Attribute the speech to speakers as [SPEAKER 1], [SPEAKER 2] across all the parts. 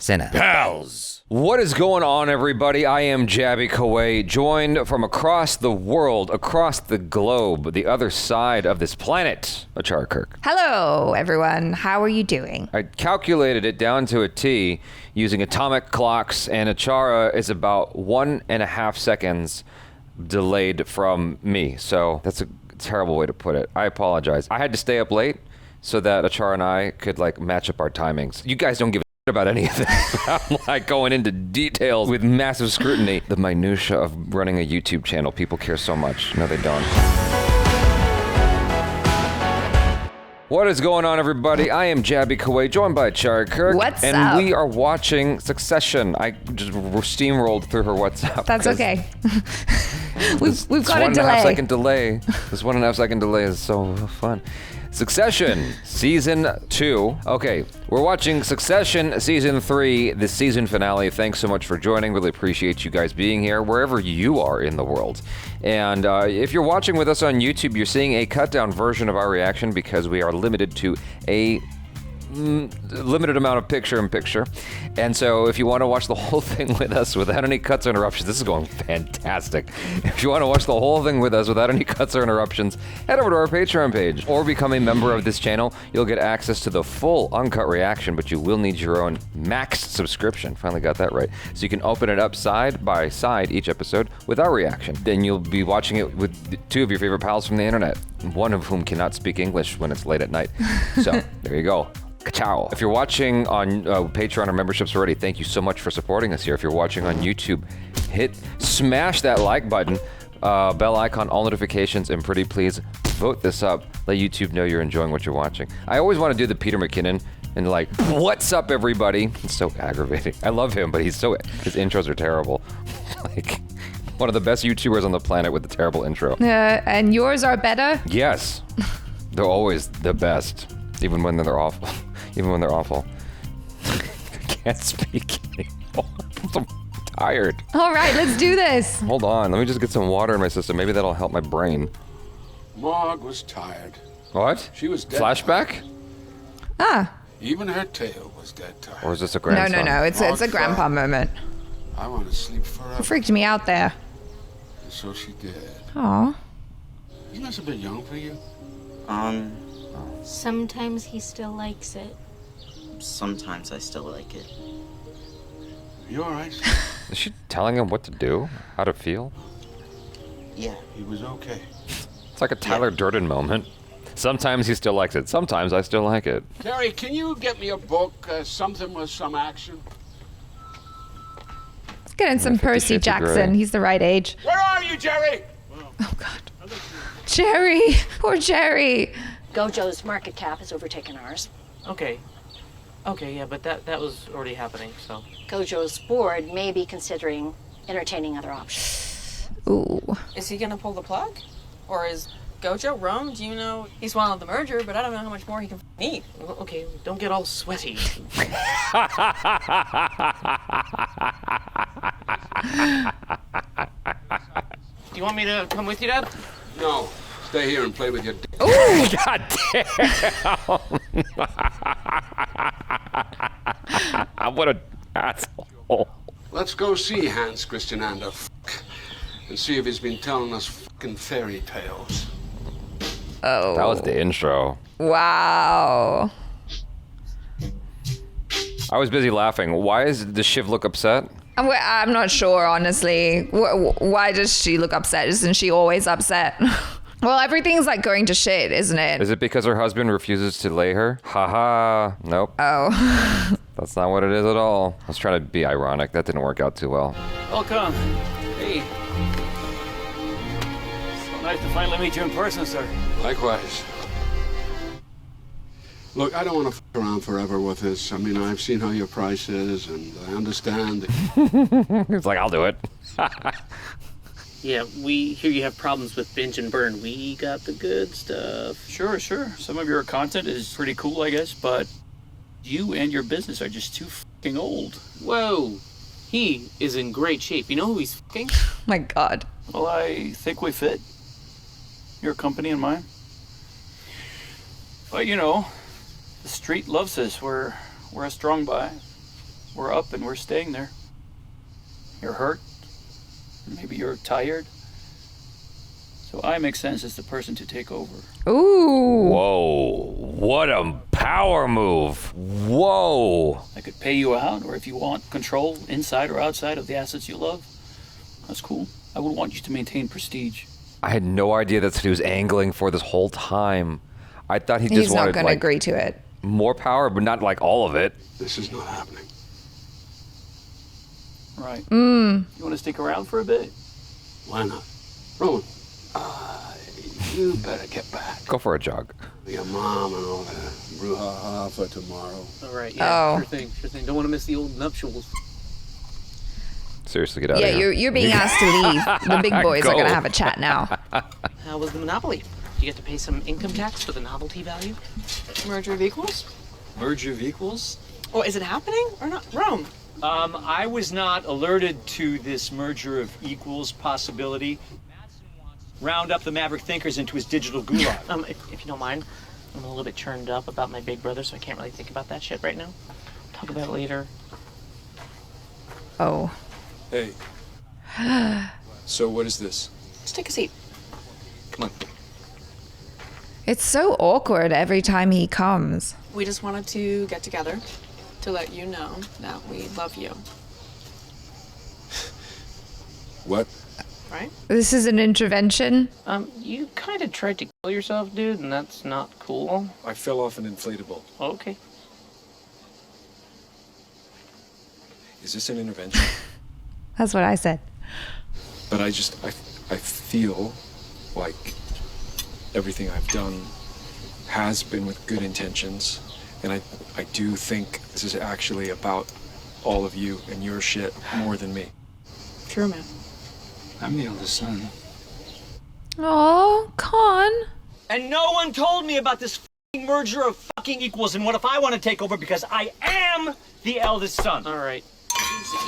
[SPEAKER 1] CinePals. What is going on, everybody? I am Jabby Kaway, joined from across the world, across the globe, the other side of this planet, ACHARA Kirk.
[SPEAKER 2] Hello, everyone. How are you doing?
[SPEAKER 1] I calculated it down to a T using atomic clocks, and ACHARA is about 1.5 seconds delayed from me. So that's a terrible way to put it. I apologize. I had to stay up late so that ACHARA and I could match up our timings. You guys don't give a about any of this. I'm going into details with massive scrutiny. The minutia of running a YouTube channel. People care so much. No, they don't. What is going on, everybody? I am Jabby Kaway, joined by ACHARA Kirk.
[SPEAKER 2] What's
[SPEAKER 1] and
[SPEAKER 2] up?
[SPEAKER 1] We are watching Succession. I just steamrolled through her WhatsApp.
[SPEAKER 2] That's okay. we've got a delay.
[SPEAKER 1] 1.5 second delay. This 1.5 second delay is so fun. Succession, Season 2. Okay, we're watching Succession Season 3, the season finale. Thanks so much for joining. Really appreciate you guys being here, wherever you are in the world. And if you're watching with us on YouTube, you're seeing a cut-down version of our reaction because we are limited to a limited amount of picture-in-picture. And so if you want to watch the whole thing with us without any cuts or interruptions, this is going fantastic. If you want to watch the whole thing with us without any cuts or interruptions, head over to our Patreon page or become a member of this channel. You'll get access to the full uncut reaction, but you will need your own maxed subscription. Finally got that right. So you can open it up side by side each episode with our reaction. Then you'll be watching it with two of your favorite pals from the internet, one of whom cannot speak English when it's late at night. So there you go. Ka-chow. If you're watching on Patreon or memberships already, thank you so much for supporting us here. If you're watching on YouTube, smash that like button, bell icon, all notifications, and pretty please vote this up. Let YouTube know you're enjoying what you're watching. I always want to do the Peter McKinnon and what's up, everybody? It's so aggravating. I love him, but his intros are terrible. One of the best YouTubers on the planet with a terrible intro.
[SPEAKER 2] And yours are better?
[SPEAKER 1] Yes. They're always the best, even when they're awful. Even when they're awful. I can't speak anymore. I'm tired.
[SPEAKER 2] All right, let's do this.
[SPEAKER 1] Hold on, let me just get some water in my system. Maybe that'll help my brain.
[SPEAKER 3] Marg was tired.
[SPEAKER 1] What?
[SPEAKER 3] She was dead.
[SPEAKER 1] Flashback?
[SPEAKER 2] Ah.
[SPEAKER 3] Even her tail was dead tired.
[SPEAKER 1] Or is this a grandson?
[SPEAKER 2] No. It's a grandpa moment.
[SPEAKER 3] I want to sleep forever.
[SPEAKER 2] You freaked me out there.
[SPEAKER 3] And so she did.
[SPEAKER 2] Aw.
[SPEAKER 3] Isn't this a bit young for you?
[SPEAKER 4] Sometimes he still likes it.
[SPEAKER 5] Sometimes I still like it.
[SPEAKER 3] You all right?
[SPEAKER 1] Is she telling him what to do? How to feel?
[SPEAKER 5] Yeah.
[SPEAKER 3] He was okay.
[SPEAKER 1] It's like a Tyler Durden moment. Sometimes he still likes it. Sometimes I still like it.
[SPEAKER 3] Terry, can you get me a book, something with some action?
[SPEAKER 2] Let's get in some
[SPEAKER 1] 50
[SPEAKER 2] Percy
[SPEAKER 1] Shades of
[SPEAKER 2] Jackson.
[SPEAKER 1] Grey.
[SPEAKER 2] He's the right age.
[SPEAKER 3] Where are you, Jerry?
[SPEAKER 2] Oh, God. Jerry. Poor Jerry.
[SPEAKER 6] GoJo's market cap has overtaken ours.
[SPEAKER 7] Okay, yeah, but that was already happening, so.
[SPEAKER 6] GoJo's board may be considering entertaining other options.
[SPEAKER 2] Ooh.
[SPEAKER 8] Is he gonna pull the plug? Or is GoJo Rome? Do you know he swallowed the merger, but I don't know how much more he can eat.
[SPEAKER 7] Well, okay, don't get all sweaty.
[SPEAKER 8] Do you want me to come with you, Dad?
[SPEAKER 3] No. Stay here and play with your dick.
[SPEAKER 1] Oh, God damn! What an asshole.
[SPEAKER 3] Let's go see Hans Christian Andersen and see if he's been telling us fucking fairy tales.
[SPEAKER 2] Oh.
[SPEAKER 1] That was the intro.
[SPEAKER 2] Wow.
[SPEAKER 1] I was busy laughing. Why does Shiv look upset?
[SPEAKER 2] I'm not sure, honestly. Why does she look upset? Isn't she always upset? Well, everything's going to shit, isn't it?
[SPEAKER 1] Is it because her husband refuses to lay her? Haha. Nope.
[SPEAKER 2] Oh.
[SPEAKER 1] That's not what it is at all. I was trying to be ironic. That didn't work out too well.
[SPEAKER 7] Welcome. Hey. So nice to finally meet you in person, sir.
[SPEAKER 3] Likewise. Look, I don't want to f*** around forever with this. I mean, I've seen how your price is, and I understand that...
[SPEAKER 1] It's I'll do it.
[SPEAKER 9] Yeah, we hear you have problems with binge and burn. We got the good stuff.
[SPEAKER 10] Sure. Some of your content is pretty cool, I guess, but you and your business are just too fucking old.
[SPEAKER 9] Whoa. He is in great shape. You know who he's fucking?
[SPEAKER 2] My God.
[SPEAKER 10] Well, I think we fit. Your company and mine. But, the street loves us. We're a strong buy. we're up and we're staying there. You're hurt. Maybe you're tired. So I make sense as the person to take over.
[SPEAKER 2] Ooh.
[SPEAKER 1] Whoa. What a power move. Whoa.
[SPEAKER 10] I could pay you out, or if you want control inside or outside of the assets you love, that's cool. I would want you to maintain prestige.
[SPEAKER 1] I had no idea that's what he was angling for this whole time. I thought he just
[SPEAKER 2] He's not
[SPEAKER 1] wanted
[SPEAKER 2] going to agree to it.
[SPEAKER 1] more power, but not like all of it.
[SPEAKER 3] This is not happening.
[SPEAKER 10] Right. You want to stick around for a bit?
[SPEAKER 3] Why not? Rowan, you better get back.
[SPEAKER 1] Go for a jog.
[SPEAKER 3] Your mom and all that brouhaha for tomorrow.
[SPEAKER 7] All right, yeah,
[SPEAKER 2] Oh.
[SPEAKER 7] sure thing. Don't want to miss the old nuptials.
[SPEAKER 1] Seriously, get out
[SPEAKER 2] Yeah,
[SPEAKER 1] of here.
[SPEAKER 2] you're being asked to leave. The big boys are
[SPEAKER 1] Go.
[SPEAKER 2] going to have a chat now.
[SPEAKER 7] How was the Monopoly? You get to pay some income tax for the novelty value?
[SPEAKER 8] Merger of equals?
[SPEAKER 11] Merger of equals?
[SPEAKER 8] Oh, is it happening or not? Rome.
[SPEAKER 11] I was not alerted to this merger of equals possibility. Round up the Maverick Thinkers into his digital gulag.
[SPEAKER 7] If you don't mind, I'm a little bit churned up about my big brother, so I can't really think about that shit right now. Talk about it later.
[SPEAKER 2] Oh.
[SPEAKER 11] Hey. So what is this?
[SPEAKER 8] Just take a seat.
[SPEAKER 11] Come on.
[SPEAKER 2] It's so awkward every time he comes.
[SPEAKER 8] We just wanted to get together to let you know that we love you.
[SPEAKER 11] What?
[SPEAKER 8] Right?
[SPEAKER 2] This is an intervention.
[SPEAKER 7] You kind of tried to kill yourself, dude, and that's not cool.
[SPEAKER 11] I fell off an inflatable.
[SPEAKER 7] Okay.
[SPEAKER 11] Is this an intervention?
[SPEAKER 2] That's what I said.
[SPEAKER 11] But I feel like everything I've done has been with good intentions. And I do think this is actually about all of you and your shit more than me.
[SPEAKER 8] True, man.
[SPEAKER 11] I'm the eldest son.
[SPEAKER 2] Oh, Con.
[SPEAKER 11] And no one told me about this fucking merger of fucking equals, and what if I want to take over because I am the eldest son?
[SPEAKER 7] All right.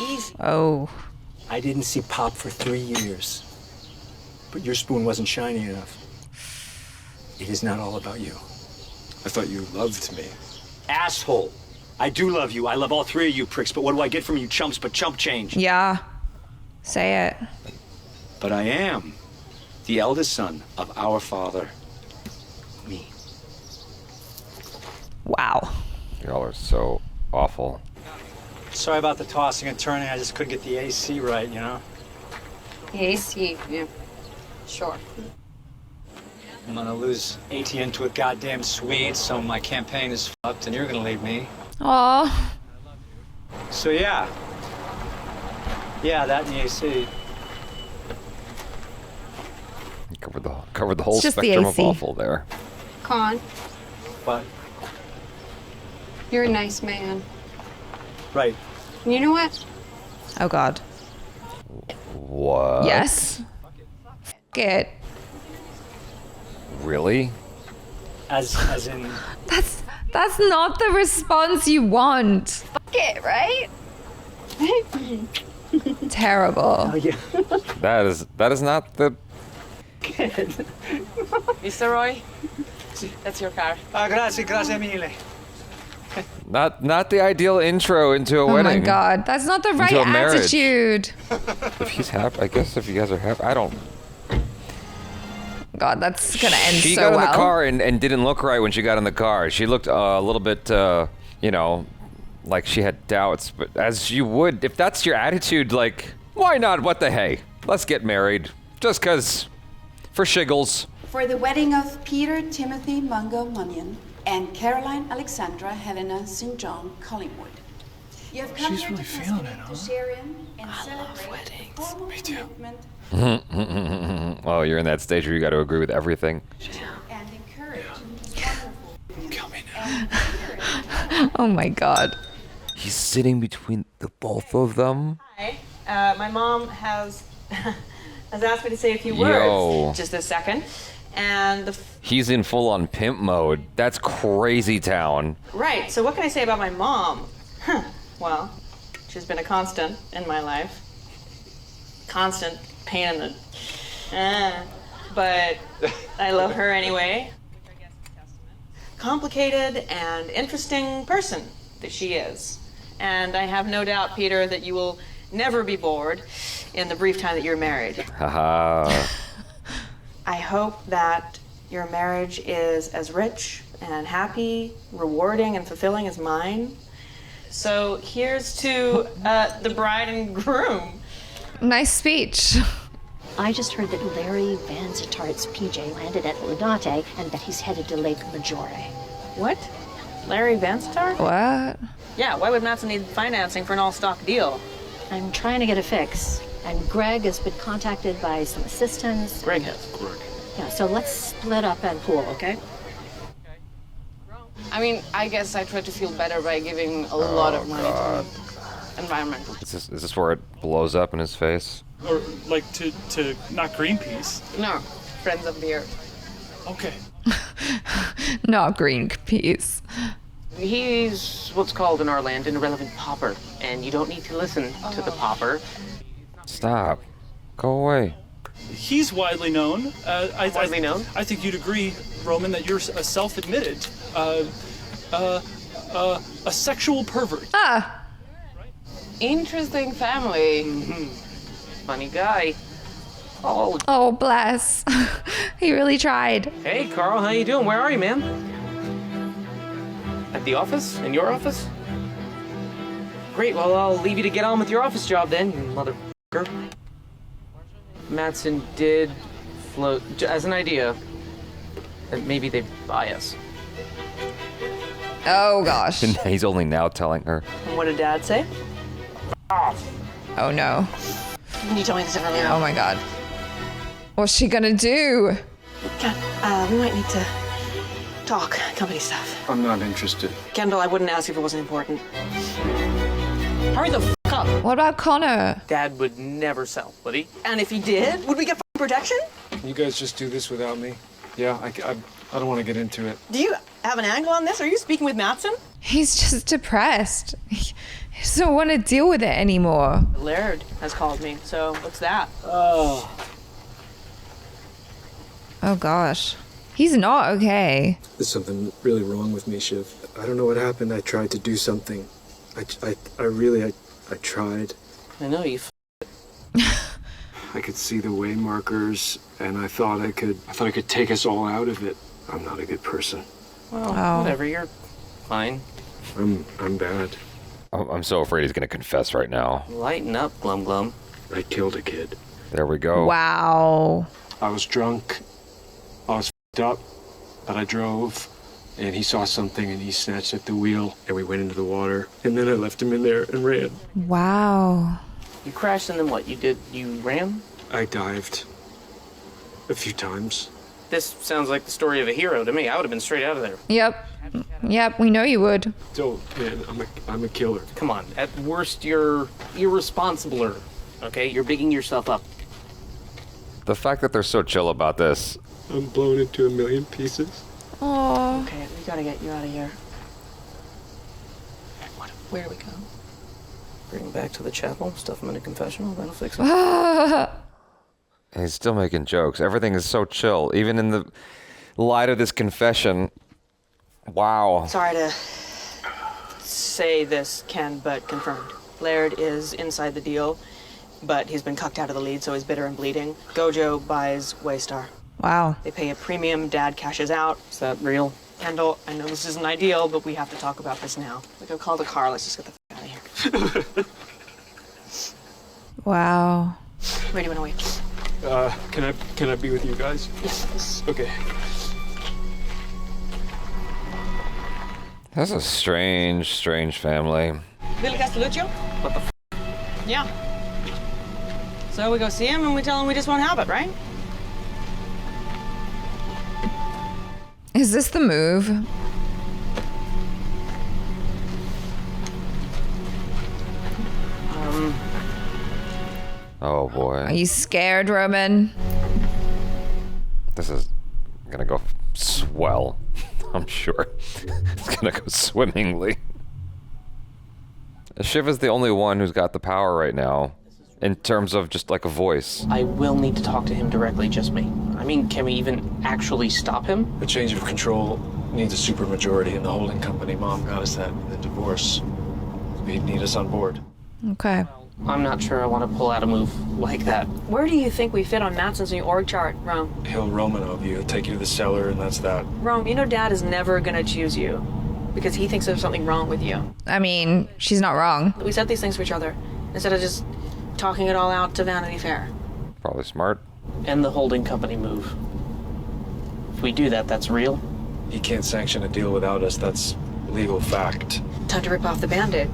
[SPEAKER 8] Easy.
[SPEAKER 2] Oh.
[SPEAKER 12] I didn't see Pop for 3 years, but your spoon wasn't shiny enough. It is not all about you.
[SPEAKER 11] I thought you loved me.
[SPEAKER 12] Asshole. I do love you. I love all three of you pricks, but what do I get from you chumps but chump change?
[SPEAKER 2] Yeah. Say it.
[SPEAKER 12] But I am the eldest son of our father, me.
[SPEAKER 2] Wow.
[SPEAKER 1] Y'all are so awful.
[SPEAKER 12] Sorry about the tossing and turning. I just couldn't get the AC right, you know?
[SPEAKER 8] AC. Yeah. Sure.
[SPEAKER 12] I'm gonna lose ATN to a goddamn Swede, so my campaign is fucked, and you're gonna leave me.
[SPEAKER 2] Aw.
[SPEAKER 12] So yeah. Yeah, that and the AC.
[SPEAKER 1] Covered the whole
[SPEAKER 2] It's just the
[SPEAKER 1] spectrum of
[SPEAKER 2] AC.
[SPEAKER 1] awful there.
[SPEAKER 13] Con,
[SPEAKER 12] But,
[SPEAKER 13] you're a nice man.
[SPEAKER 12] right.
[SPEAKER 13] And you know what?
[SPEAKER 2] Oh, God.
[SPEAKER 1] What?
[SPEAKER 2] Yes. F it.
[SPEAKER 1] Really?
[SPEAKER 12] As in...
[SPEAKER 2] That's not the response you want.
[SPEAKER 13] Fuck it, right?
[SPEAKER 2] Terrible.
[SPEAKER 12] Oh, yeah.
[SPEAKER 1] That is not the...
[SPEAKER 8] Mr. Roy, that's your car.
[SPEAKER 12] Grazie mille.
[SPEAKER 1] Not the ideal intro into a
[SPEAKER 2] Oh
[SPEAKER 1] wedding.
[SPEAKER 2] my God. That's not the right
[SPEAKER 1] Into a marriage.
[SPEAKER 2] attitude.
[SPEAKER 1] If he's happy, I guess if you guys are happy, I don't...
[SPEAKER 2] God, that's going to end
[SPEAKER 1] She
[SPEAKER 2] so
[SPEAKER 1] got in
[SPEAKER 2] well.
[SPEAKER 1] the car and didn't look right when she got in the car. She looked a little bit, like she had doubts. But as you would, if that's your attitude, like, why not? What the hey? Let's get married. Just 'cause, for shiggles.
[SPEAKER 14] For the wedding of Peter Timothy Mungo Munyon and Caroline Alexandra Helena St. John Collingwood. You have come
[SPEAKER 12] She's
[SPEAKER 14] here
[SPEAKER 12] really
[SPEAKER 14] to
[SPEAKER 12] feeling it,
[SPEAKER 14] to share in and celebrate the formal commitment
[SPEAKER 1] Oh, you're in that stage where you got to agree with everything.
[SPEAKER 14] and encourage wonderful
[SPEAKER 12] Kill me now.
[SPEAKER 2] Oh my God.
[SPEAKER 1] He's sitting between the both of them.
[SPEAKER 8] Hi. My mom has asked me to say a few
[SPEAKER 1] Yo.
[SPEAKER 8] words. Just a second. And
[SPEAKER 1] He's in full-on pimp mode. That's crazy town.
[SPEAKER 8] right. So what can I say about my mom? Well, she's been a constant in my life. Constant pain in the. But I love her anyway. Complicated and interesting person that she is. And I have no doubt, Peter, that you will never be bored in the brief time that you're married.
[SPEAKER 1] Haha.
[SPEAKER 8] I hope that your marriage is as rich and happy, rewarding, and fulfilling as mine. So here's to the bride and groom.
[SPEAKER 2] Nice speech.
[SPEAKER 6] I just heard that Larry Van Zittart's PJ landed at Laudate and that he's headed to Lake Maggiore.
[SPEAKER 8] What? Larry Van Zittart?
[SPEAKER 2] What?
[SPEAKER 8] Yeah, why would Matson need financing for an all-stock deal?
[SPEAKER 6] I'm trying to get a fix, and Greg has been contacted by some assistants.
[SPEAKER 9] Greg has.
[SPEAKER 11] Greg.
[SPEAKER 6] Yeah, so let's split up and pool, okay?
[SPEAKER 15] I mean, I guess I try to feel better by giving a lot of money to environmental.
[SPEAKER 1] Is this where it blows up in his face?
[SPEAKER 10] Or like to not Greenpeace.
[SPEAKER 15] No, Friends of the Earth.
[SPEAKER 10] Okay.
[SPEAKER 2] Not Greenpeace.
[SPEAKER 9] He's what's called in our land an irrelevant pauper, and you don't need to listen to the pauper.
[SPEAKER 1] Stop. Go away.
[SPEAKER 10] He's widely known.
[SPEAKER 9] Widely known?
[SPEAKER 10] I think you'd agree, Roman, that you're a self-admitted, a sexual pervert.
[SPEAKER 2] Ah.
[SPEAKER 15] Interesting family.
[SPEAKER 9] Mm-hmm. Funny guy. Oh.
[SPEAKER 2] Oh, bless. He really tried.
[SPEAKER 9] Hey, Carl, how you doing? Where are you, man? At the office? In your office? Great, well, I'll leave you to get on with your office job then, you motherfucker. Matson did float, as an idea, that maybe they buy us.
[SPEAKER 2] Oh, gosh.
[SPEAKER 1] And he's only now telling her.
[SPEAKER 8] And what did Dad say?
[SPEAKER 2] Oh, no.
[SPEAKER 8] Can you tell me this earlier?
[SPEAKER 2] Oh, my God. What's she gonna do?
[SPEAKER 8] God, we might need to talk company stuff.
[SPEAKER 11] I'm not interested.
[SPEAKER 8] Kendall, I wouldn't ask if it wasn't important. Hurry the f*** up.
[SPEAKER 2] What about Connor?
[SPEAKER 9] Dad would never sell, would he?
[SPEAKER 8] And if he did, would we get protection?
[SPEAKER 11] Can you guys just do this without me? Yeah, I don't want to get into it.
[SPEAKER 8] Do you have an angle on this? Are you speaking with Matson?
[SPEAKER 2] He's just depressed. He doesn't want to deal with it anymore.
[SPEAKER 8] Laird has called me, so what's that?
[SPEAKER 2] Oh, gosh. He's not okay.
[SPEAKER 12] There's something really wrong with me, Shiv. I don't know what happened. I tried to do something. I really tried.
[SPEAKER 9] I know you
[SPEAKER 11] I could see the way markers, and I thought I could take us all out of it. I'm not a good person.
[SPEAKER 9] Well, whatever, you're fine.
[SPEAKER 11] I'm bad.
[SPEAKER 1] I'm so afraid he's gonna confess right now.
[SPEAKER 9] Lighten up, Glum Glum.
[SPEAKER 11] I killed a kid.
[SPEAKER 1] There we go.
[SPEAKER 2] Wow.
[SPEAKER 11] I was drunk. I was f***ed up, but I drove, and he saw something, and he snatched at the wheel, and we went into the water, and then I left him in there and ran.
[SPEAKER 2] Wow.
[SPEAKER 9] You crashed and then what? You ran?
[SPEAKER 11] I dived a few times.
[SPEAKER 9] This sounds like the story of a hero to me. I would have been straight out of there.
[SPEAKER 2] Yep, we know you would.
[SPEAKER 11] Don't, man, I'm a killer.
[SPEAKER 9] Come on, at worst you're irresponsibler, okay? You're bigging yourself up.
[SPEAKER 1] The fact that they're so chill about this.
[SPEAKER 11] I'm blown into a million pieces.
[SPEAKER 2] Oh.
[SPEAKER 8] Okay, we gotta get you out of here. Where do we go?
[SPEAKER 9] Bring him back to the chapel, stuff him in a confessional, that'll fix it.
[SPEAKER 1] He's still making jokes. Everything is so chill. Even in the light of this confession. Wow.
[SPEAKER 8] Sorry to say this, Ken, but confirmed. Laird is inside the deal, but he's been cucked out of the lead, so he's bitter and bleeding. GoJo buys Waystar.
[SPEAKER 2] Wow.
[SPEAKER 8] They pay a premium, Dad cashes out.
[SPEAKER 9] Is that real?
[SPEAKER 8] Kendall, I know this isn't ideal, but we have to talk about this now. We go call the car, let's just get the f*** out of here.
[SPEAKER 2] Wow.
[SPEAKER 8] Where do you want to wait?
[SPEAKER 11] Can I be with you guys?
[SPEAKER 8] Yes.
[SPEAKER 11] Okay.
[SPEAKER 1] That's a strange family.
[SPEAKER 8] Billy Castelluccio?
[SPEAKER 9] What the f***?
[SPEAKER 8] Yeah. So we go see him and we tell him we just won't have it, right?
[SPEAKER 2] Is this the move?
[SPEAKER 1] Oh boy.
[SPEAKER 2] Are you scared, Roman?
[SPEAKER 1] This is gonna go swell. I'm sure. It's gonna go swimmingly. Shiv is the only one who's got the power right now. In terms of just like a voice.
[SPEAKER 9] I will need to talk to him directly, just me. I mean, can we even actually stop him?
[SPEAKER 11] A change of control needs a supermajority in the holding company. Mom got us that in the divorce. We'd need us on board.
[SPEAKER 2] Okay.
[SPEAKER 7] I'm not sure I want to pull out a move like that.
[SPEAKER 8] Where do you think we fit on Matson's new org chart, Rome?
[SPEAKER 11] He'll Romanov you, take you to the cellar, and that's that.
[SPEAKER 8] Rome, you know Dad is never gonna choose you because he thinks there's something wrong with you.
[SPEAKER 2] I mean, she's not wrong.
[SPEAKER 8] We said these things for each other instead of just talking it all out to Vanity Fair.
[SPEAKER 1] Probably smart.
[SPEAKER 7] And the holding company move. If we do that, that's real.
[SPEAKER 11] He can't sanction a deal without us. That's legal fact.
[SPEAKER 8] Time to rip off the Band-Aid.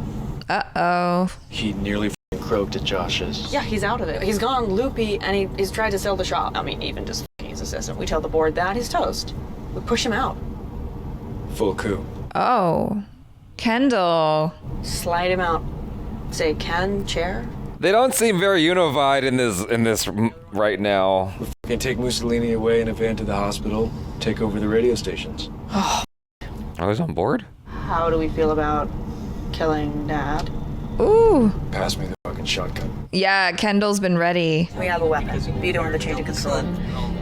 [SPEAKER 2] Uh-oh.
[SPEAKER 11] He nearly croaked at Josh's.
[SPEAKER 8] Yeah, he's out of it. He's gone loopy, and he's tried to sell the shop. I mean, even just his assistant. We tell the board that, he's toast. We push him out.
[SPEAKER 11] Full coup.
[SPEAKER 2] Oh. Kendall.
[SPEAKER 8] Slide him out. Say, Ken, chair?
[SPEAKER 1] They don't seem very unified in this right now.
[SPEAKER 11] We can take Mussolini away in a van to the hospital, take over the radio stations.
[SPEAKER 1] I was on board?
[SPEAKER 8] How do we feel about killing Dad?
[SPEAKER 2] Ooh.
[SPEAKER 11] Pass me the fucking shotgun.
[SPEAKER 2] Yeah, Kendall's been ready.
[SPEAKER 8] We have a weapon. Vito and the change of consulate.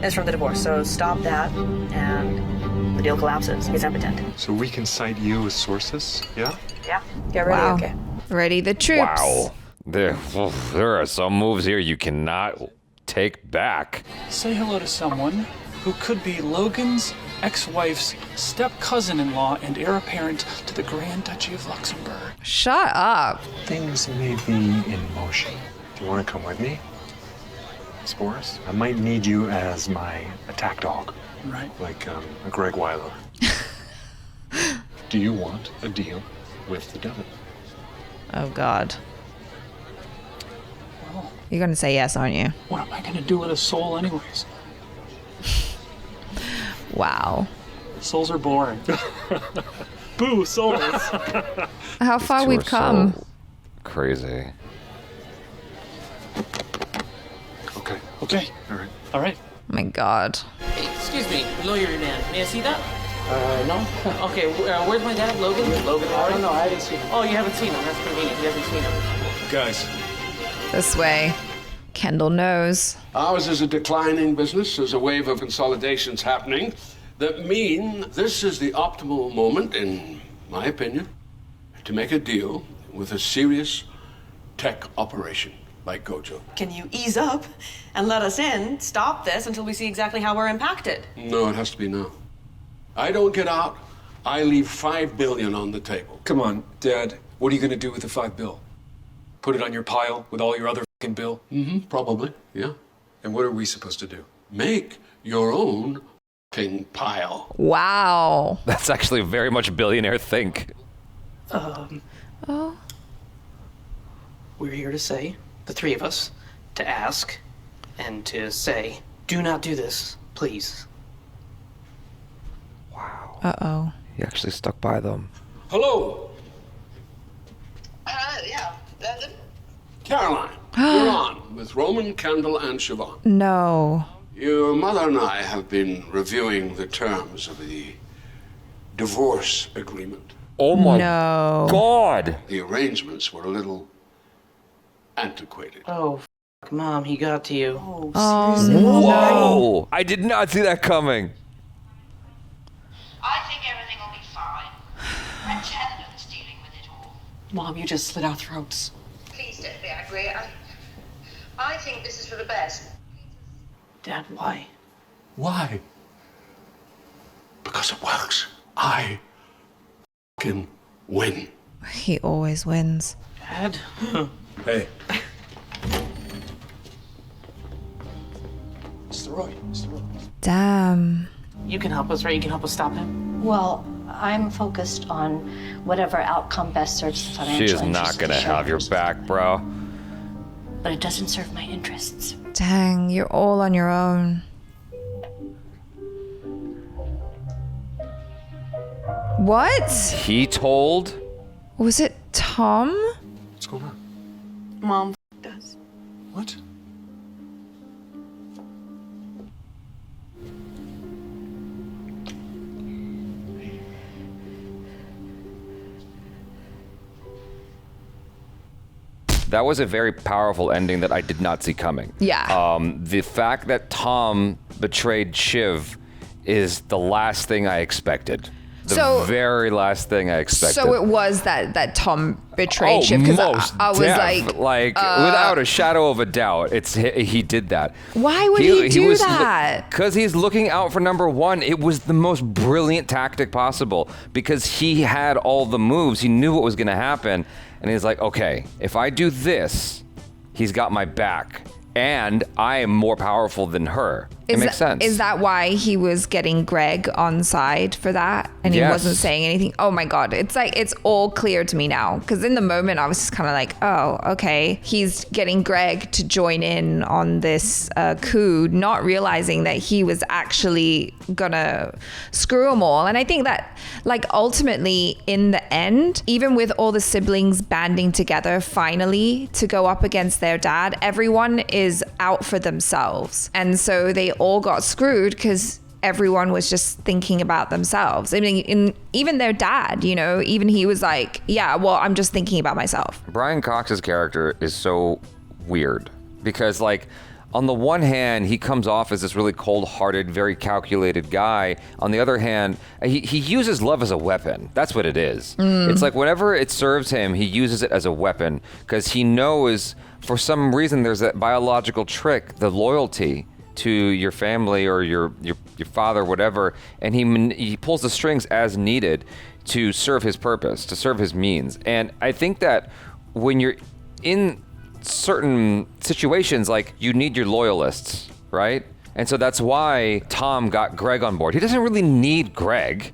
[SPEAKER 8] It's from the divorce, so stop that, and the deal collapses. He's impotent.
[SPEAKER 11] So we can cite you as sources, yeah?
[SPEAKER 8] Yeah. Get ready,
[SPEAKER 2] Wow.
[SPEAKER 8] okay.
[SPEAKER 2] Ready the troops.
[SPEAKER 1] Wow. There are some moves here you cannot take back.
[SPEAKER 10] Say hello to someone who could be Logan's ex-wife's step-cousin-in-law and heir apparent to the Grand Duchy of Luxembourg.
[SPEAKER 2] Shut up.
[SPEAKER 11] Things may be in motion. Do you want to come with me? Spores? I might need you as my attack dog.
[SPEAKER 10] Right.
[SPEAKER 11] Like a Greg Weiler. Do you want a deal with the devil?
[SPEAKER 2] Oh, God.
[SPEAKER 10] Well,
[SPEAKER 2] You're going to say yes, aren't you?
[SPEAKER 10] what am I going to do with a soul anyways?
[SPEAKER 2] Wow.
[SPEAKER 10] Souls are boring. Boo, souls.
[SPEAKER 2] How far
[SPEAKER 1] Two
[SPEAKER 2] we've
[SPEAKER 1] are
[SPEAKER 2] come.
[SPEAKER 1] so crazy.
[SPEAKER 11] Okay.
[SPEAKER 10] Okay.
[SPEAKER 11] All right.
[SPEAKER 10] All right.
[SPEAKER 2] Oh my God.
[SPEAKER 7] Hey, excuse me, lawyer man. May I see that? No. Okay, where's my dad? Logan? Logan?
[SPEAKER 9] I don't know, I haven't seen him.
[SPEAKER 7] Oh, you haven't seen him. That's convenient. He hasn't seen him.
[SPEAKER 11] Guys.
[SPEAKER 2] This way. Kendall knows.
[SPEAKER 3] Ours is a declining business. There's a wave of consolidations happening that mean this is the optimal moment, in my opinion, to make a deal with a serious tech operation like GoJo.
[SPEAKER 8] Can you ease up and let us in, stop this until we see exactly how we're impacted?
[SPEAKER 3] No, it has to be now. I don't get out, I leave $5 billion on the table.
[SPEAKER 11] Come on, Dad. What are you going to do with the $5 billion? Put it on your pile with all your other fucking bill?
[SPEAKER 3] Mm-hmm, probably, yeah.
[SPEAKER 11] And what are we supposed to do?
[SPEAKER 3] Make your own fucking pile.
[SPEAKER 2] Wow.
[SPEAKER 1] That's actually very much billionaire think.
[SPEAKER 2] Oh.
[SPEAKER 7] We're here to say, the three of us, to ask and to say, do not do this, please.
[SPEAKER 1] Wow.
[SPEAKER 2] Uh-oh.
[SPEAKER 1] He actually stuck by them.
[SPEAKER 3] Hello,
[SPEAKER 16] Yeah.
[SPEAKER 3] Caroline. You're on with Roman, Kendall, and Siobhan.
[SPEAKER 2] No.
[SPEAKER 3] Your mother and I have been reviewing the terms of the divorce agreement.
[SPEAKER 1] Oh my
[SPEAKER 2] No.
[SPEAKER 1] God.
[SPEAKER 3] The arrangements were a little antiquated.
[SPEAKER 7] Oh, Mom, he got to you.
[SPEAKER 2] Oh, no.
[SPEAKER 1] Whoa! I did not see that coming.
[SPEAKER 16] I think everything will be fine. French Helena is dealing with it all.
[SPEAKER 8] Mom, you just slit our throats.
[SPEAKER 16] Please don't be angry. I think this is for the best.
[SPEAKER 7] Dad, why?
[SPEAKER 3] Why? Because it works. I can win.
[SPEAKER 2] He always wins.
[SPEAKER 7] Dad?
[SPEAKER 11] Hey.
[SPEAKER 10] Mr. Roy. Mr. Roy.
[SPEAKER 2] Damn.
[SPEAKER 7] You can help us, right? You can help us stop him?
[SPEAKER 6] Well, I'm focused on whatever outcome best serves the financial
[SPEAKER 1] She is
[SPEAKER 6] interests
[SPEAKER 1] not
[SPEAKER 6] of
[SPEAKER 1] gonna
[SPEAKER 6] the
[SPEAKER 1] have your
[SPEAKER 6] shareholders.
[SPEAKER 1] back, bro.
[SPEAKER 6] But it doesn't serve my interests.
[SPEAKER 2] Dang, you're all on your own. What?
[SPEAKER 1] He told?
[SPEAKER 2] Was it Tom?
[SPEAKER 11] What's going on?
[SPEAKER 8] Mom does.
[SPEAKER 11] What?
[SPEAKER 1] That was a very powerful ending that I did not see coming.
[SPEAKER 2] Yeah.
[SPEAKER 1] The fact that Tom betrayed Shiv is the last thing I expected. The very last thing I expected.
[SPEAKER 2] So it was that Tom betrayed Shiv, because I was like
[SPEAKER 1] without a shadow of a doubt, he did that.
[SPEAKER 2] Why would he do that?
[SPEAKER 1] Because he's looking out for number one. It was the most brilliant tactic possible because he had all the moves. He knew what was going to happen, and he's like, okay, if I do this, he's got my back. And I am more powerful than her. It makes sense.
[SPEAKER 2] Is that why he was getting Greg on side for that? And he wasn't saying anything? Oh my God. It's like, it's all clear to me now. Because in the moment, I was just kind of like, oh, okay. He's getting Greg to join in on this coup, not realizing that he was actually gonna screw them all. And I think that, like, ultimately, in the end, even with all the siblings banding together finally to go up against their dad, everyone is out for themselves. And so they all got screwed because everyone was just thinking about themselves. I mean, even their dad, you know, even he was like, yeah, well, I'm just thinking about myself.
[SPEAKER 1] Brian Cox's character is so weird because, like, on the one hand, he comes off as this really cold-hearted, very calculated guy. On the other hand, he uses love as a weapon. That's what it is. It's like whenever it serves him, he uses it as a weapon because he knows for some reason there's that biological trick, the loyalty to your family or your father, whatever, and he pulls the strings as needed to serve his purpose, to serve his means. And I think that when you're in certain situations, like, you need your loyalists, right? And so that's why Tom got Greg on board. He doesn't really need Greg,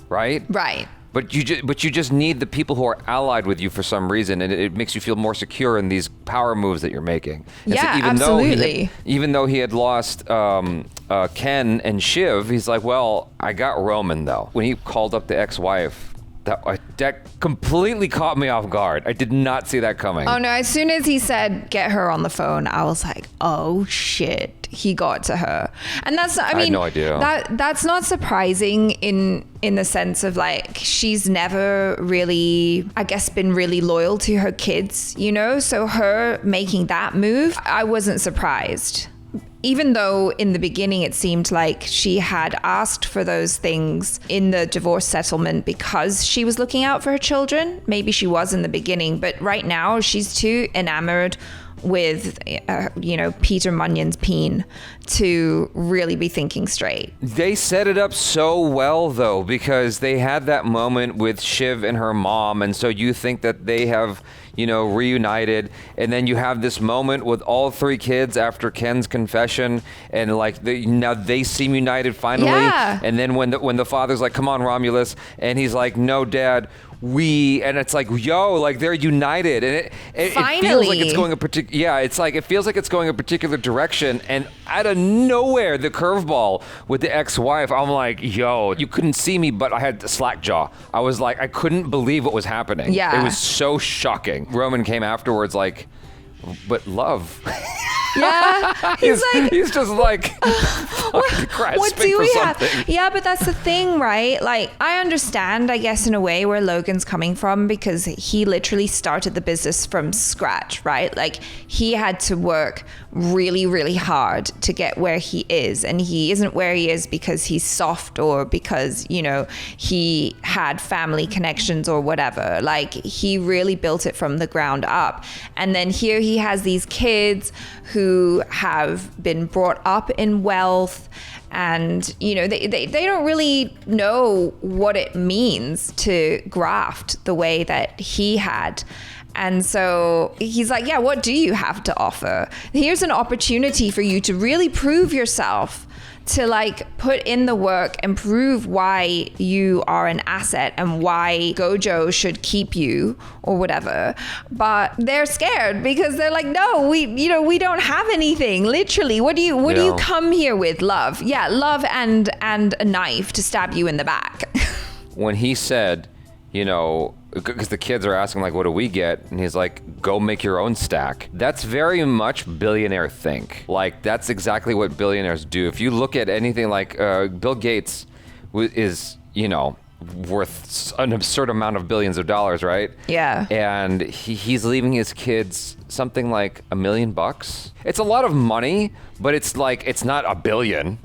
[SPEAKER 1] right?
[SPEAKER 2] Right.
[SPEAKER 1] But you just need the people who are allied with you for some reason, and it makes you feel more secure in these power moves that you're making. And
[SPEAKER 2] yeah, so absolutely.
[SPEAKER 1] Even though he had lost Ken and Shiv, he's like, well, I got Roman, though. When he called up the ex-wife, that completely caught me off guard. I did not see that coming.
[SPEAKER 2] Oh no, as soon as he said, get her on the phone, I was like, oh shit, he got to her. And that's, I mean,
[SPEAKER 1] had no idea.
[SPEAKER 2] That's not surprising in the sense of, like, she's never really, I guess, been really loyal to her kids, you know? So her making that move, I wasn't surprised. Even though in the beginning it seemed like she had asked for those things in the divorce settlement because she was looking out for her children. Maybe she was in the beginning, but right now she's too enamored with, Peter Munyon's peen to really be thinking straight.
[SPEAKER 1] They set it up so well, though, because they had that moment with Shiv and her mom, and so you think that they have, reunited, and then you have this moment with all three kids after Ken's confession, and like now they seem united finally.
[SPEAKER 2] Yeah.
[SPEAKER 1] And then when the father's like, "Come on, Romulus," and he's like, "No, Dad." And it's like, like they're united, and it feels like it's going it feels like it's going a particular direction, and out of nowhere, the curveball with the ex-wife, I'm like, you couldn't see me, but I had slack jaw. I was like, I couldn't believe what was happening.
[SPEAKER 2] Yeah.
[SPEAKER 1] It was so shocking. Roman came afterwards like, but love.
[SPEAKER 2] Yeah,
[SPEAKER 1] he's just like,
[SPEAKER 2] what do we have? Yeah, but that's the thing, right? Like, I understand, I guess, in a way where Logan's coming from, because he literally started the business from scratch, right? Like, he had to work really, really hard to get where he is, and he isn't where he is because he's soft or because, he had family connections or whatever. Like, he really built it from the ground up. And then here he has these kids who have been brought up in wealth, and they don't really know what it means to graft the way that he had. And so he's like, yeah, what do you have to offer? Here's an opportunity for you to really prove yourself, to like put in the work and prove why you are an asset and why GoJo should keep you or whatever. But they're scared because they're like, no, we don't have anything. Literally, what do you come here with? Love. Yeah, love and a knife to stab you in the back.
[SPEAKER 1] When he said, because the kids are asking, like, what do we get? And he's like, go make your own stack. That's very much billionaire think. Like, that's exactly what billionaires do. If you look at anything like Bill Gates is, worth an absurd amount of billions of dollars, right?
[SPEAKER 2] Yeah.
[SPEAKER 1] And he's leaving his kids something like $1 million. It's a lot of money, but it's like, it's not $1 billion.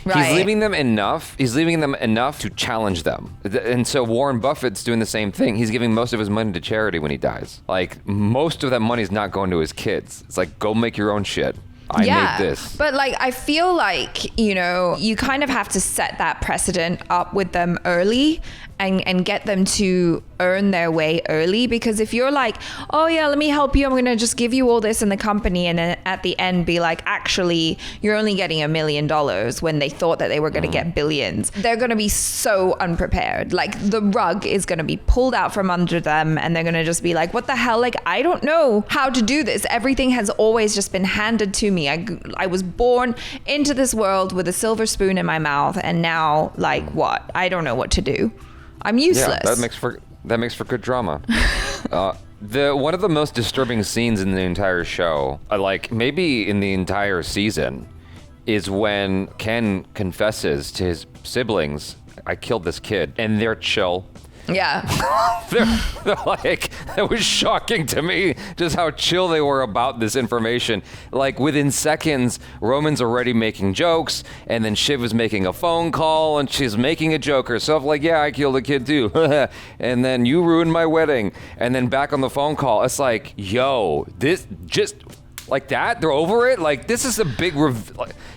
[SPEAKER 2] Right.
[SPEAKER 1] He's leaving them enough to challenge them. And so Warren Buffett's doing the same thing. He's giving most of his money to charity when he dies. Like, most of that money's not going to his kids. It's like, go make your own shit. I made this.
[SPEAKER 2] But like, I feel like, you know, you kind of have to set that precedent up with them early and get them to earn their way early. Because if you're like, oh yeah, let me help you, I'm going to just give you all this in the company, and then at the end be like, actually, you're only getting $1 million when they thought that they were going to get billions. They're going to be so unprepared. Like, the rug is going to be pulled out from under them, and they're going to just be like, what the hell? Like, I don't know how to do this. Everything has always just been handed to me. I was born into this world with a silver spoon in my mouth, and now, like, what? I don't know what to do. I'm useless.
[SPEAKER 1] Yeah, that makes for good drama. One of the most disturbing scenes in the entire show, like maybe in the entire season, is when Ken confesses to his siblings, I killed this kid, and they're chill.
[SPEAKER 2] Yeah.
[SPEAKER 1] they're like, it was shocking to me just how chill they were about this information. Like, within seconds, Roman's already making jokes, and then Shiv is making a phone call, and she's making a joke herself, like, yeah, I killed a kid too. And then you ruined my wedding. And then back on the phone call, it's like, yo, this just... like that, they're over it. Like, this is a big,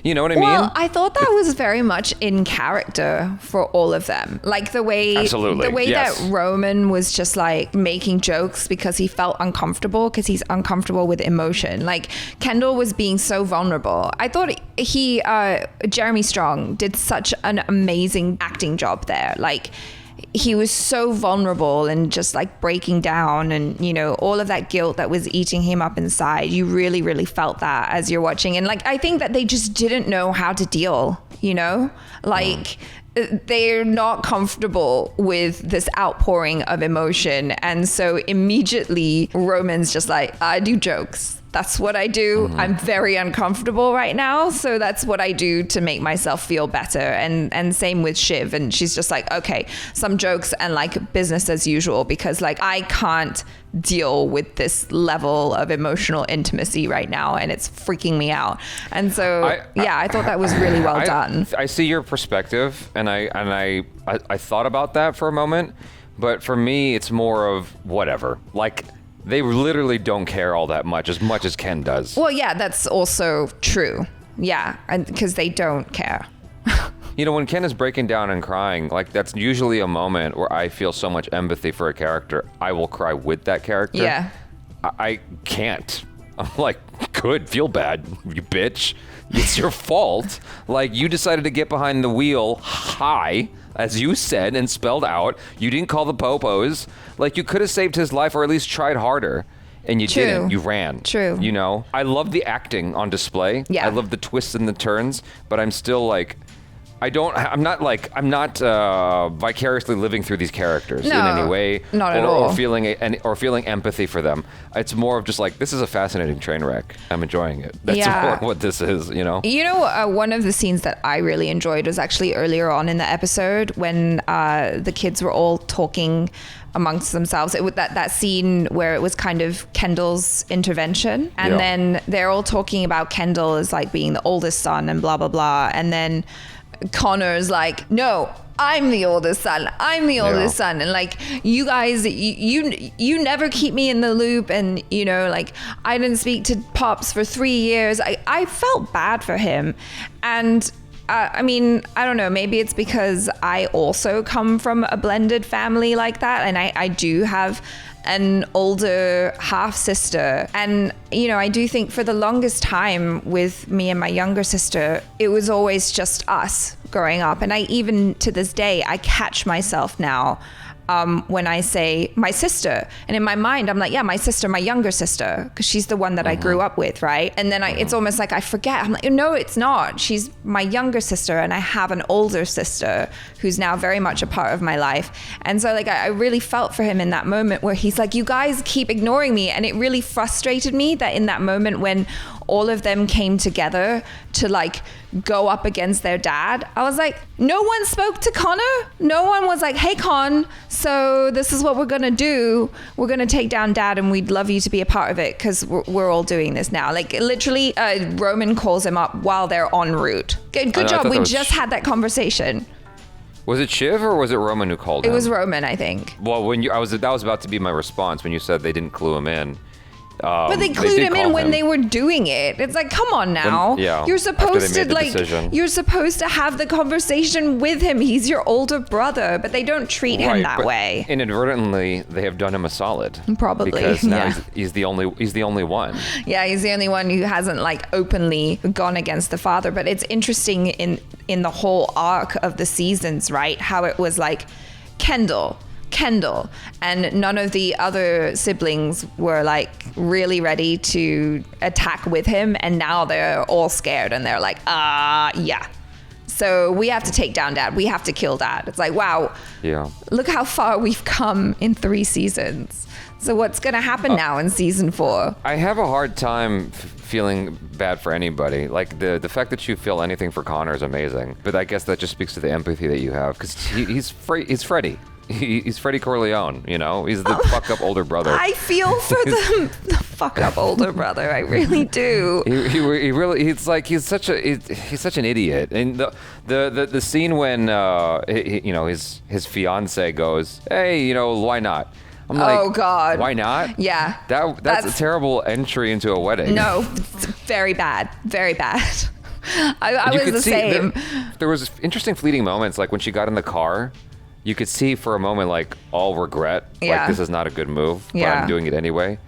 [SPEAKER 1] you know what I mean?
[SPEAKER 2] Well, I thought that was very much in character for all of them. Like the way
[SPEAKER 1] yes.
[SPEAKER 2] that Roman was just like making jokes because he felt uncomfortable, because he's uncomfortable with emotion. Like, Kendall was being so vulnerable. I thought Jeremy Strong did such an amazing acting job there. Like, he was so vulnerable and just like breaking down, and, you know, all of that guilt that was eating him up inside. You really, really felt that as you're watching. And like, I think that they just didn't know how to deal, you know, like they're not comfortable with this outpouring of emotion. And so immediately Roman's just like, I do jokes. That's what I do. I'm very uncomfortable right now, so that's what I do to make myself feel better. And same with Shiv. And she's just like, okay, some jokes and like business as usual, because like I can't deal with this level of emotional intimacy right now, and it's freaking me out. And so I thought that was really well done.
[SPEAKER 1] I see your perspective, and I thought about that for a moment, but for me it's more of whatever. Like, they literally don't care all that much as Ken does.
[SPEAKER 2] Well, yeah, that's also true. Yeah, and because they don't care.
[SPEAKER 1] You know, when Ken is breaking down and crying, like, that's usually a moment where I feel so much empathy for a character, I will cry with that character.
[SPEAKER 2] Yeah.
[SPEAKER 1] I can't. I'm like, good, feel bad, you bitch. It's your fault. Like, you decided to get behind the wheel high, as you said and spelled out. You didn't call the popos. Like, you could have saved his life, or at least tried harder. And you didn't. You ran.
[SPEAKER 2] True.
[SPEAKER 1] You know? I love the acting on display.
[SPEAKER 2] Yeah.
[SPEAKER 1] I love the twists and the turns, but I'm still like, I'm not vicariously living through these characters in any way,
[SPEAKER 2] not at all,
[SPEAKER 1] or feeling empathy for them. It's more of just like, this is a fascinating train wreck. I'm enjoying it. That's what this is, you know. You
[SPEAKER 2] know, one of the scenes that I really enjoyed was actually earlier on in the episode when the kids were all talking amongst themselves. It was that scene where it was kind of Kendall's intervention, and then they're all talking about Kendall as like being the oldest son and blah blah blah, and then Connor's like, no, I'm the oldest son. I'm the oldest son. And like, you guys, you never keep me in the loop. And, you know, like, I didn't speak to Pops for 3 years. I felt bad for him. And I mean, I don't know, maybe it's because I also come from a blended family like that. And I do have an older half sister, and you know, I do think for the longest time with me and my younger sister, it was always just us growing up. And I even to this day, I catch myself now when I say my sister, and in my mind I'm like, yeah, my sister, my younger sister, because she's the one that I grew up with, right? And then it's almost like I forget. I'm like, no, it's not. She's my younger sister, and I have an older sister who's now very much a part of my life. And so like I really felt for him in that moment where he's like, you guys keep ignoring me. And it really frustrated me that in that moment when all of them came together to like go up against their dad. I was like, no one spoke to Connor. No one was like, hey Con, so this is what we're gonna do. We're gonna take down dad and we'd love you to be a part of it because we're all doing this now. Like literally Roman calls him up while they're en route. Good job. We just had that conversation.
[SPEAKER 1] Was it Shiv or was it Roman who called him?
[SPEAKER 2] It was Roman, I think.
[SPEAKER 1] Well, that was about to be my response when you said they didn't clue him in.
[SPEAKER 2] But they clued him in when they were doing it. It's like, come on now. You're supposed to you're supposed to have the conversation with him. He's your older brother, but they don't treat him that way.
[SPEAKER 1] Inadvertently, they have done him a solid.
[SPEAKER 2] Probably,
[SPEAKER 1] because now he's the only one.
[SPEAKER 2] Yeah, he's the only one who hasn't like openly gone against the father. But it's interesting in the whole arc of the seasons, right? How it was like Kendall, and none of the other siblings were like really ready to attack with him, and now they're all scared and they're like, yeah. So we have to take down dad. We have to kill dad. It's like, wow.
[SPEAKER 1] Yeah.
[SPEAKER 2] Look how far we've come in 3 seasons. So what's going to happen now in season 4?
[SPEAKER 1] I have a hard time feeling bad for anybody. Like the fact that you feel anything for Connor is amazing, but I guess that just speaks to the empathy that you have because he's Freddy. He's Freddie Corleone, you know? He's the fuck up older brother.
[SPEAKER 2] I feel for the fuck up older brother. I really do.
[SPEAKER 1] He really, he's such an idiot. And the scene when his fiance goes, hey, why not? I'm like,
[SPEAKER 2] oh God,
[SPEAKER 1] why not?
[SPEAKER 2] Yeah,
[SPEAKER 1] that's a terrible entry into a wedding.
[SPEAKER 2] No, it's very bad, very bad. I was the same.
[SPEAKER 1] There was interesting fleeting moments, like when she got in the car. You could see for a moment, like, all regret.
[SPEAKER 2] Yeah.
[SPEAKER 1] Like, this is not a good move, but I'm doing it anyway.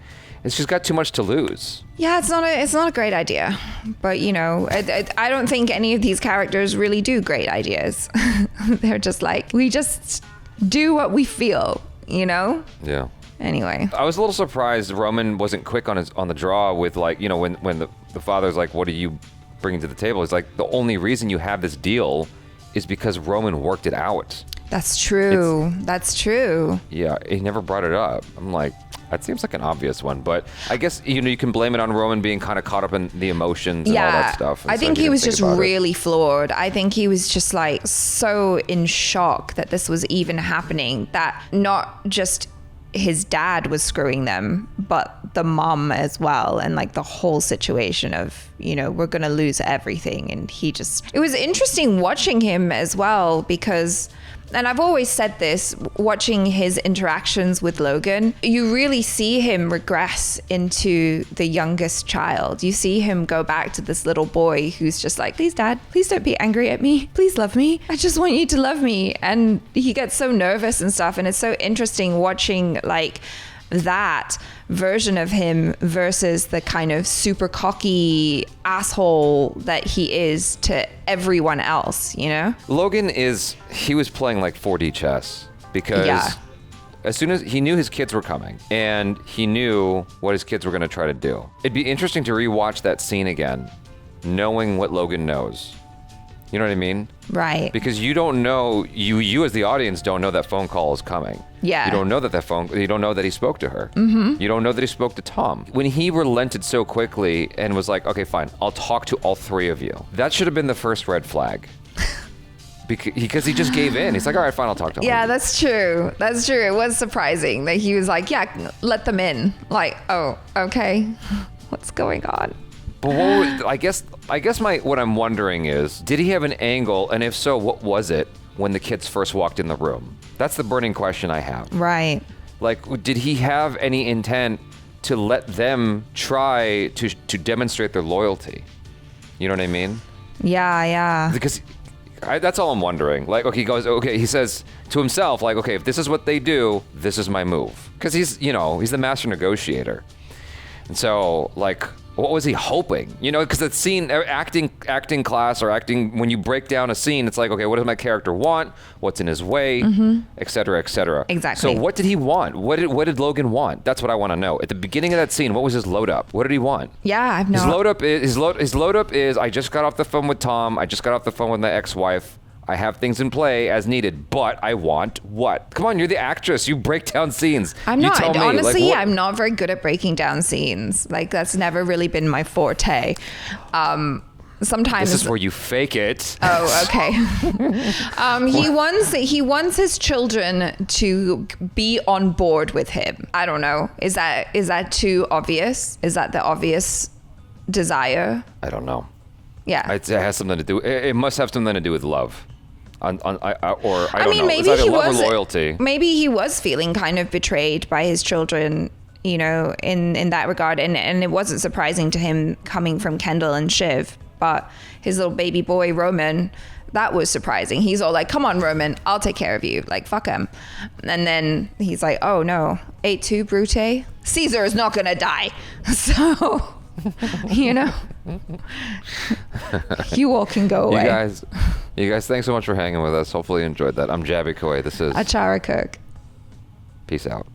[SPEAKER 1] And she's got too much to lose.
[SPEAKER 2] Yeah, it's not a great idea. But, I don't think any of these characters really do great ideas. They're just like, we just do what we feel,
[SPEAKER 1] Yeah.
[SPEAKER 2] Anyway.
[SPEAKER 1] I was a little surprised Roman wasn't quick on the draw with, like, when the father's like, what are you bringing to the table? It's like, the only reason you have this deal is because Roman worked it out.
[SPEAKER 2] That's true. That's true.
[SPEAKER 1] Yeah, he never brought it up. I'm like, that seems like an obvious one, but I guess you can blame it on Roman being kind of caught up in the emotions and all that stuff.
[SPEAKER 2] I think he was just really flawed. I think he was just like so in shock that this was even happening, that not just his dad was screwing them, but the mom as well, and like the whole situation of, we're gonna lose everything. And it was interesting watching him as well because, and I've always said this, watching his interactions with Logan, you really see him regress into the youngest child. You see him go back to this little boy who's just like, please dad, please don't be angry at me. Please love me. I just want you to love me. And he gets so nervous and stuff. And it's so interesting watching like that version of him versus the kind of super cocky asshole that he is to everyone else,
[SPEAKER 1] Logan he was playing like 4D chess because as soon as he knew his kids were coming and he knew what his kids were going to try to do. It'd be interesting to rewatch that scene again, knowing what Logan knows. You know what I mean?
[SPEAKER 2] Right.
[SPEAKER 1] Because you don't know, you as the audience don't know that phone call is coming.
[SPEAKER 2] Yeah.
[SPEAKER 1] You don't know you don't know that he spoke to her.
[SPEAKER 2] Mm-hmm.
[SPEAKER 1] You don't know that he spoke to Tom. When he relented so quickly and was like, okay, fine, I'll talk to all 3 of you. That should have been the first red flag. Because he just gave in. He's like, all right, fine, I'll talk to him.
[SPEAKER 2] Yeah, that's true. That's true. It was surprising that he was like, yeah, let them in. Like, oh, okay. What's going on?
[SPEAKER 1] But I guess what I'm wondering is, did he have an angle? And if so, what was it when the kids first walked in the room? That's the burning question I have.
[SPEAKER 2] Right.
[SPEAKER 1] Like, did he have any intent to let them try to demonstrate their loyalty? You know what I mean?
[SPEAKER 2] Yeah.
[SPEAKER 1] Because that's all I'm wondering. Like, he says to himself, like, okay, if this is what they do, this is my move. Because he's the master negotiator. And so, like, what was he hoping? Because that scene, acting class or acting, when you break down a scene, it's like, okay, what does my character want? What's in his way? Et cetera, et cetera.
[SPEAKER 2] Exactly.
[SPEAKER 1] So what did he want? What did Logan want? That's what I want to know. At the beginning of that scene, what was his load up? What did he want?
[SPEAKER 2] Yeah, I've
[SPEAKER 1] His load up is I just got off the phone with Tom. I just got off the phone with my ex-wife. I have things in play as needed, but I want what? Come on, you're the actress. You break down scenes.
[SPEAKER 2] I'm
[SPEAKER 1] you
[SPEAKER 2] not.
[SPEAKER 1] Tell me,
[SPEAKER 2] honestly,
[SPEAKER 1] like,
[SPEAKER 2] I'm not very good at breaking down scenes. Like, that's never really been my forte. Sometimes
[SPEAKER 1] this is where you fake it.
[SPEAKER 2] Oh, okay. He wants his children to be on board with him. I don't know. Is that too obvious? Is that the obvious desire?
[SPEAKER 1] I don't know.
[SPEAKER 2] Yeah.
[SPEAKER 1] It has something to do. It must have something to do with love. I don't know.
[SPEAKER 2] Maybe
[SPEAKER 1] it's
[SPEAKER 2] he
[SPEAKER 1] love
[SPEAKER 2] was
[SPEAKER 1] or loyalty.
[SPEAKER 2] Maybe he was feeling kind of betrayed by his children, you know, in that regard, and it wasn't surprising to him coming from Kendall and Shiv. But his little baby boy, Roman, that was surprising. He's all like, come on, Roman, I'll take care of you. Like, fuck him. And then he's like, oh, no. 8-2, Brute. Caesar is not going to die. So, you know, you all can go away.
[SPEAKER 1] You guys, thanks so much for hanging with us. Hopefully you enjoyed that. I'm Jabby Koi. This is
[SPEAKER 2] ACHARA Cook.
[SPEAKER 1] Peace out.